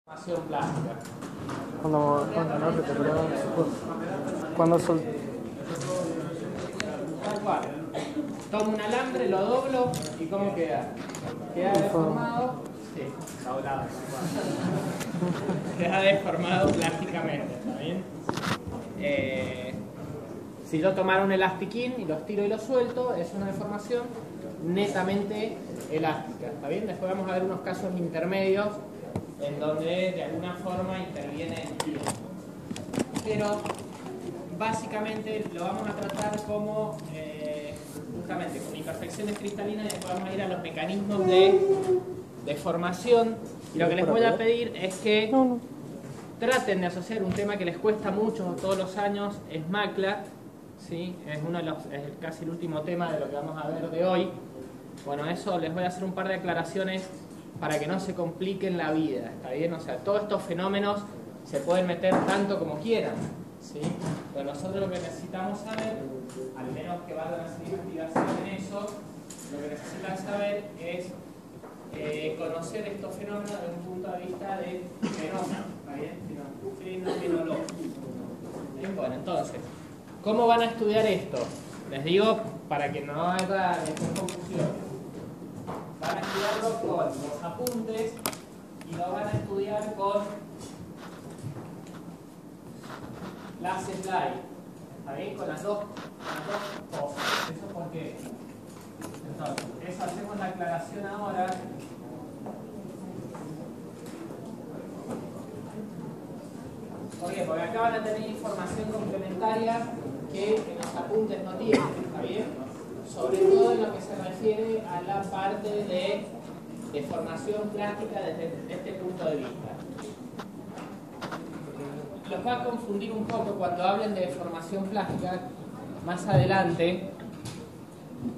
Formación plástica. Cuando sol... Tal cual. Tomo un alambre, lo doblo y ¿cómo queda? Queda deformado. Sí, doblado. Queda deformado plásticamente, ¿está bien? Si yo tomara un elastiquín y lo estiro y lo suelto, es una deformación netamente elástica, ¿está bien? Después vamos a ver unos casos intermedios en donde de alguna forma interviene el tiempo. Pero básicamente lo vamos a tratar como justamente con imperfecciones cristalinas, y después vamos a ir a los mecanismos de formación. Y lo que les voy a pedir es que traten de asociar un tema que les cuesta mucho todos los años, es MACLA, ¿sí? Es casi el último tema de lo que vamos a ver de hoy. Bueno, eso les voy a hacer un par de aclaraciones para que no se compliquen la vida, ¿está bien? O sea, todos estos fenómenos se pueden meter tanto como quieran, ¿sí? Pero nosotros lo que necesitamos saber, al menos que vayan a hacer investigación en eso, lo que necesitan saber es conocer estos fenómenos desde un punto de vista de fenómeno, ¿está bien? Fenomenológico. Bien, bueno, entonces, ¿cómo van a estudiar esto? Les digo para que no haya confusión. Van a estudiarlo con los apuntes y lo van a estudiar con las slides. ¿Está bien? Con las dos cosas. ¿Eso por qué? Entonces, eso hacemos la aclaración ahora. ¿Por qué? Porque acá van a tener información complementaria que en los apuntes no tienen. ¿Está bien? Sobre todo en lo que se refiere a la parte de formación plástica desde este punto de vista. Los va a confundir un poco cuando hablen de formación plástica más adelante,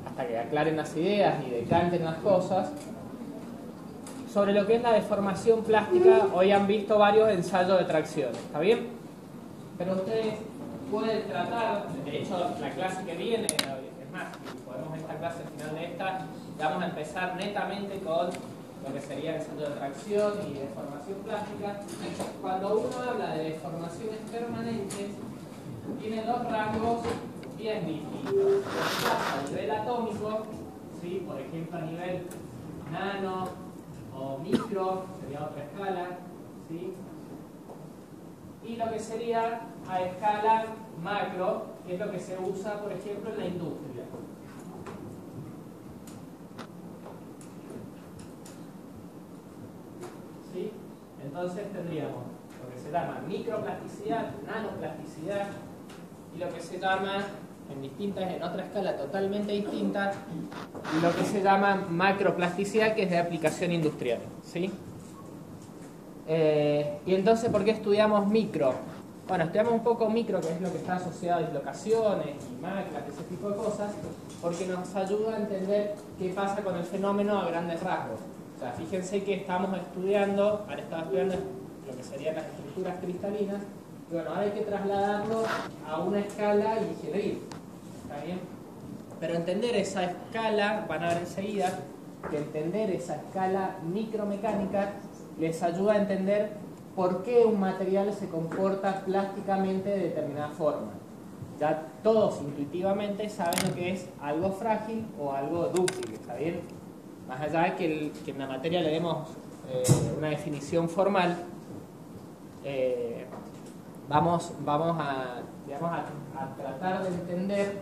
hasta que aclaren las ideas y decanten las cosas. Sobre lo que es la deformación plástica, hoy han visto varios ensayos de tracción, ¿está bien? Pero ustedes pueden tratar, de hecho la clase que viene, es más, podemos esta clase al final de esta, vamos a empezar netamente con lo que sería el ensayo de tracción y deformación plástica. Cuando uno habla de deformaciones permanentes, tiene dos rangos bien distintos. A nivel atómico, ¿sí? Por ejemplo a nivel nano o micro, sería otra escala, ¿sí? Y lo que sería a escala macro, que es lo que se usa, por ejemplo, en la industria. ¿Sí? Entonces tendríamos lo que se llama microplasticidad, nanoplasticidad, y lo que se llama, en otra escala totalmente distinta, lo que se llama macroplasticidad, que es de aplicación industrial, ¿sí? Y entonces, ¿por qué estudiamos micro? Bueno, estudiamos un poco micro, que es lo que está asociado a dislocaciones y maclas, ese tipo de cosas, porque nos ayuda a entender qué pasa con el fenómeno a grandes rasgos. O sea, fíjense que estamos estudiando, ahora estaba estudiando lo que serían las estructuras cristalinas, y bueno, ahora hay que trasladarlo a una escala ingenieril, ¿está bien? Pero entender esa escala, van a ver enseguida, que entender esa escala micromecánica les ayuda a entender por qué un material se comporta plásticamente de determinada forma. Ya todos intuitivamente saben lo que es algo frágil o algo dúctil, ¿está bien? Más allá de que en la materia le demos una definición formal, vamos a tratar de entender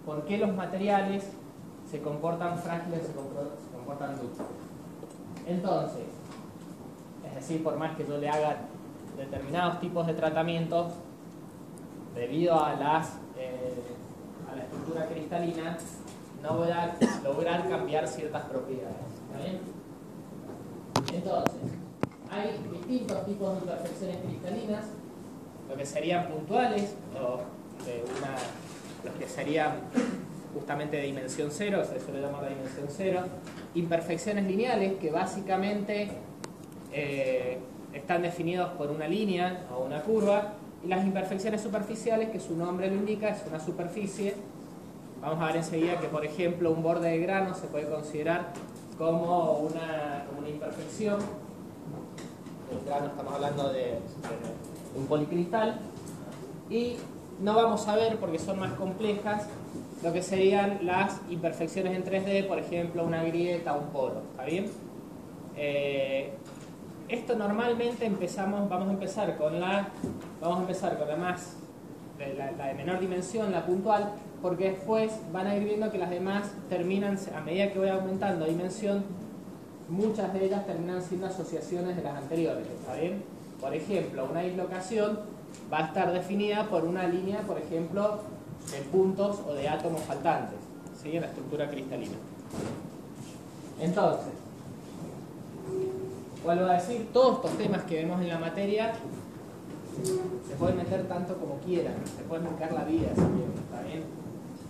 por qué los materiales se comportan frágiles, se comportan dúctiles. Entonces, es decir, por más que yo le haga determinados tipos de tratamientos, debido a la estructura cristalina, no voy a lograr cambiar ciertas propiedades. ¿Está bien? Entonces, hay distintos tipos de imperfecciones cristalinas, lo que serían puntuales, o los que serían justamente de dimensión cero, se suele llamar de dimensión cero, imperfecciones lineales, que básicamente están definidos por una línea o una curva, y las imperfecciones superficiales, que su nombre lo indica, es una superficie. Vamos a ver enseguida que, por ejemplo, un borde de grano se puede considerar como una imperfección. acá no estamos hablando de un policristal. Y no vamos a ver, porque son más complejas, lo que serían las imperfecciones en 3D, por ejemplo, una grieta, un poro, ¿está bien? Esto normalmente vamos a empezar con la más, la de menor dimensión, la puntual, porque después van a ir viendo que las demás terminan, a medida que voy aumentando dimensión, muchas de ellas terminan siendo asociaciones de las anteriores, ¿está bien? Por ejemplo, una dislocación va a estar definida por una línea, por ejemplo, de puntos o de átomos faltantes, ¿sí? En la estructura cristalina. Entonces, vuelvo a decir, todos estos temas que vemos en la materia se pueden meter tanto como quieran, se pueden marcar la vida si quieren, ¿está bien?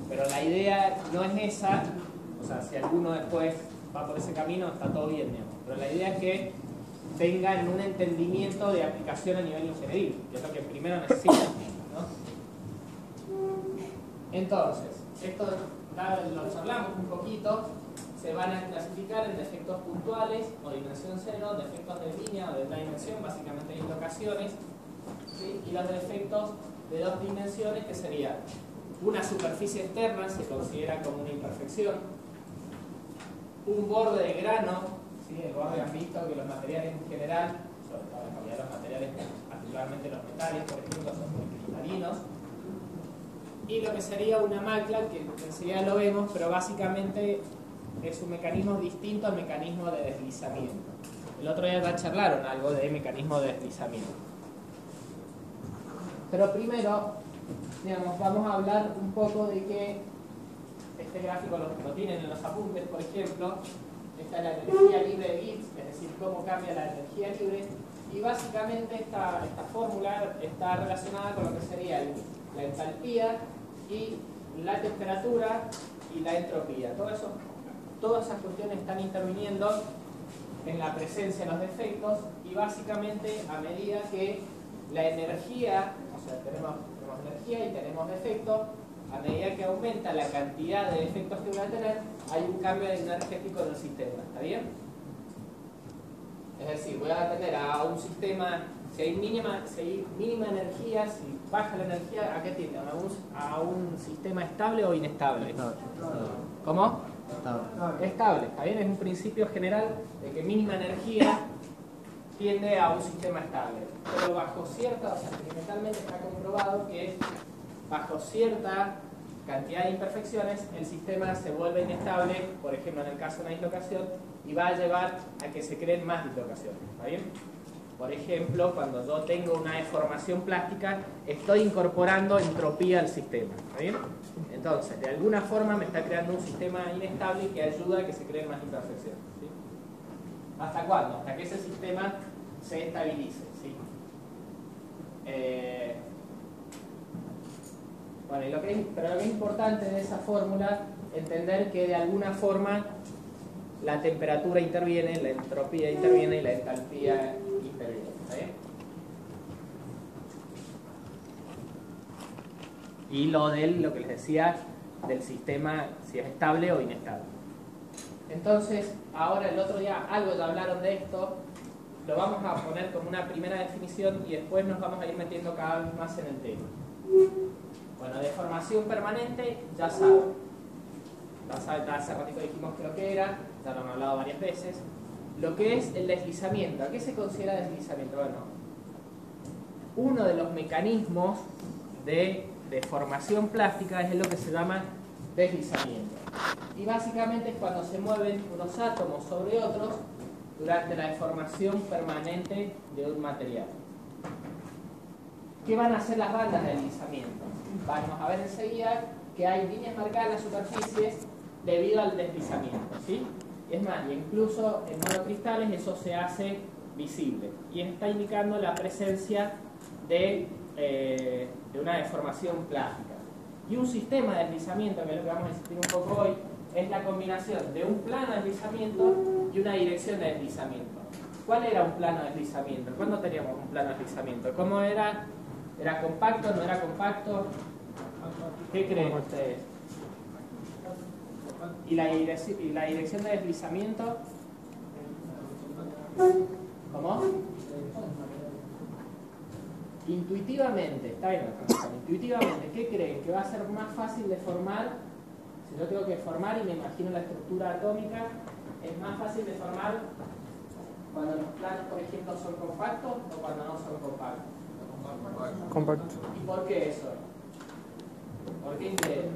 Pero la idea no es esa, o sea, si alguno después va por ese camino, está todo bien, digamos. Pero la idea es que tengan un entendimiento de aplicación a nivel ingenieril, que es lo que primero necesitan, ¿no? Entonces, esto lo charlamos un poquito. Se van a clasificar en defectos puntuales o dimensión cero, defectos de línea o de una dimensión, básicamente dislocaciones, ¿sí? Y los defectos de dos dimensiones, que sería una superficie externa, se considera como una imperfección, un borde de grano, ¿sí? El borde, han visto que los materiales en general, sobre todo la calidad de los materiales, particularmente los metales, por ejemplo, son muy cristalinos, y lo que sería una macla, que enseguida lo vemos, pero básicamente es un mecanismo distinto al mecanismo de deslizamiento. El otro día ya charlaron algo de mecanismo de deslizamiento. Pero primero, digamos, vamos a hablar un poco de que este gráfico lo tienen en los apuntes, por ejemplo. Esta es la energía libre de Gibbs, es decir, cómo cambia la energía libre. Y básicamente esta fórmula está relacionada con lo que sería la entalpía y la temperatura y la entropía. Todas esas cuestiones están interviniendo en la presencia de los defectos, y básicamente a medida que la energía, o sea, tenemos energía y tenemos defectos, a medida que aumenta la cantidad de defectos que voy a tener, hay un cambio energético en el sistema, ¿está bien? Es decir, voy a tener a un sistema, si hay mínima energía, si baja la energía, ¿a qué tiende? ¿A un sistema estable o inestable? ¿Cómo? Estable, ¿está bien? Es un principio general de que mínima energía tiende a un sistema estable. Pero bajo cierta, o sea, experimentalmente está comprobado que bajo cierta cantidad de imperfecciones el sistema se vuelve inestable, por ejemplo en el caso de una dislocación, y va a llevar a que se creen más dislocaciones, ¿está bien? Por ejemplo, cuando yo tengo una deformación plástica, estoy incorporando entropía al sistema, ¿está bien? Entonces, de alguna forma me está creando un sistema inestable que ayuda a que se creen más imperfecciones, ¿sí? ¿Hasta cuándo? Hasta que ese sistema se estabilice, ¿sí? Bueno, pero lo que es importante de esa fórmula, entender que de alguna forma la temperatura interviene, la entropía interviene y la entalpía interviene, ¿está bien? Y lo que les decía del sistema, si es estable o inestable. Entonces, ahora el otro día algo ya hablaron de esto, lo vamos a poner como una primera definición y después nos vamos a ir metiendo cada vez más en el tema. Bueno, deformación permanente, ya saben. Hace ratito dijimos que lo que era, ya lo han hablado varias veces. Lo que es el deslizamiento. ¿A qué se considera deslizamiento? Bueno, uno de los mecanismos de deformación plástica es lo que se llama deslizamiento. Y básicamente es cuando se mueven unos átomos sobre otros durante la deformación permanente de un material. ¿Qué van a hacer las bandas de deslizamiento? Vamos a ver enseguida que hay líneas marcadas en las superficies debido al deslizamiento, ¿sí? Es más, incluso en monocristales eso se hace visible y está indicando la presencia de una deformación plástica. Y un sistema de deslizamiento, que es lo que vamos a discutir un poco hoy, es la combinación de un plano de deslizamiento y una dirección de deslizamiento. ¿Cuál era un plano de deslizamiento? ¿Cuándo teníamos un plano de deslizamiento? ¿Cómo era? ¿Era compacto? ¿No era compacto? ¿Qué creen ustedes? ¿Y la dirección de deslizamiento? ¿Cómo? intuitivamente, está bien, intuitivamente, ¿qué creen? Que va a ser más fácil de formar, si yo tengo que formar y me imagino la estructura atómica, es más fácil de formar cuando los planos, por ejemplo, son compactos o cuando no son compactos. Compacto. ¿Y por qué eso? ¿Por qué creen?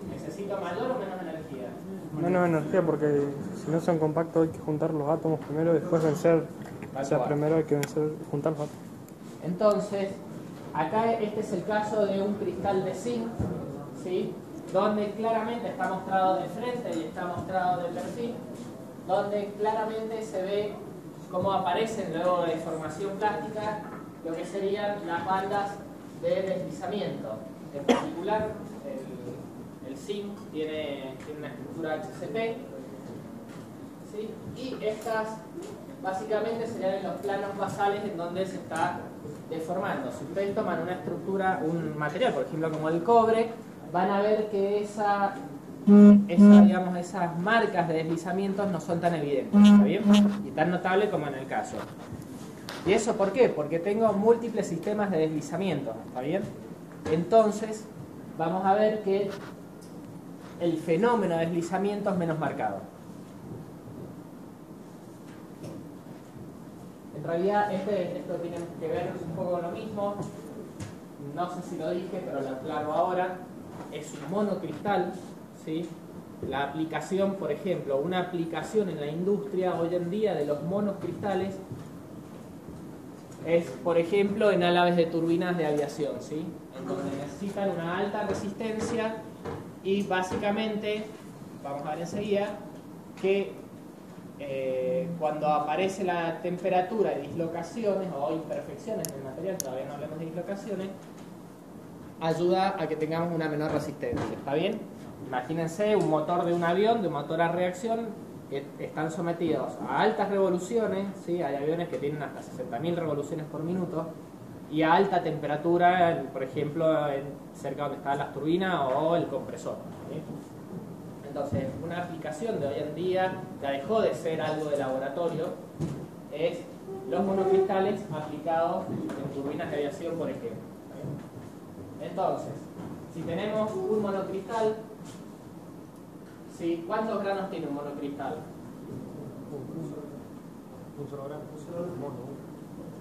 ¿Necesito mayor o menos energía? Menos energía porque si no son compactos hay que juntar los átomos primero y después vencer. O sea, primero hay que juntar los átomos. Entonces, acá este es el caso de un cristal de zinc, ¿sí? Donde claramente está mostrado de frente y está mostrado de perfil, donde claramente se ve cómo aparecen luego de formación plástica lo que serían las bandas de deslizamiento. En particular, el zinc tiene una estructura HCP, ¿sí? Y estas básicamente serían en los planos basales en donde se está deformando. Si ustedes toman una estructura, un material, por ejemplo como el cobre, van a ver que digamos, esas marcas de deslizamientos no son tan evidentes, ¿está bien? Y tan notable como en el caso. ¿Y eso por qué? Porque tengo múltiples sistemas de deslizamiento, ¿está bien? Entonces, vamos a ver que el fenómeno de deslizamiento es menos marcado. En realidad, esto tiene que ver un poco con lo mismo. No sé si lo dije, pero lo aclaro ahora. Es un monocristal, ¿sí? La aplicación, por ejemplo, una aplicación en la industria hoy en día de los monocristales es, por ejemplo, en alas de turbinas de aviación, ¿sí? En donde necesitan una alta resistencia y básicamente, vamos a ver enseguida, que cuando aparece la temperatura y dislocaciones o imperfecciones del material, todavía no hablamos de dislocaciones, ayuda a que tengamos una menor resistencia, ¿está bien? Imagínense un motor de un avión, de un motor a reacción, que están sometidos a altas revoluciones, ¿sí? Hay aviones que tienen hasta 60.000 revoluciones por minuto, y a alta temperatura, por ejemplo, cerca donde están las turbinas o el compresor, ¿sí? Entonces, una aplicación de hoy en día ya dejó de ser algo de laboratorio, es los monocristales aplicados en turbinas de aviación, por ejemplo. Entonces, si tenemos un monocristal, ¿sí? ¿Cuántos granos tiene un monocristal? Un solo grano.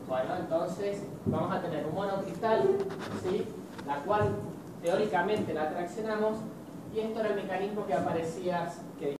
Bueno, entonces vamos a tener un monocristal, ¿sí? La cual teóricamente la traccionamos, y esto era el mecanismo que aparecía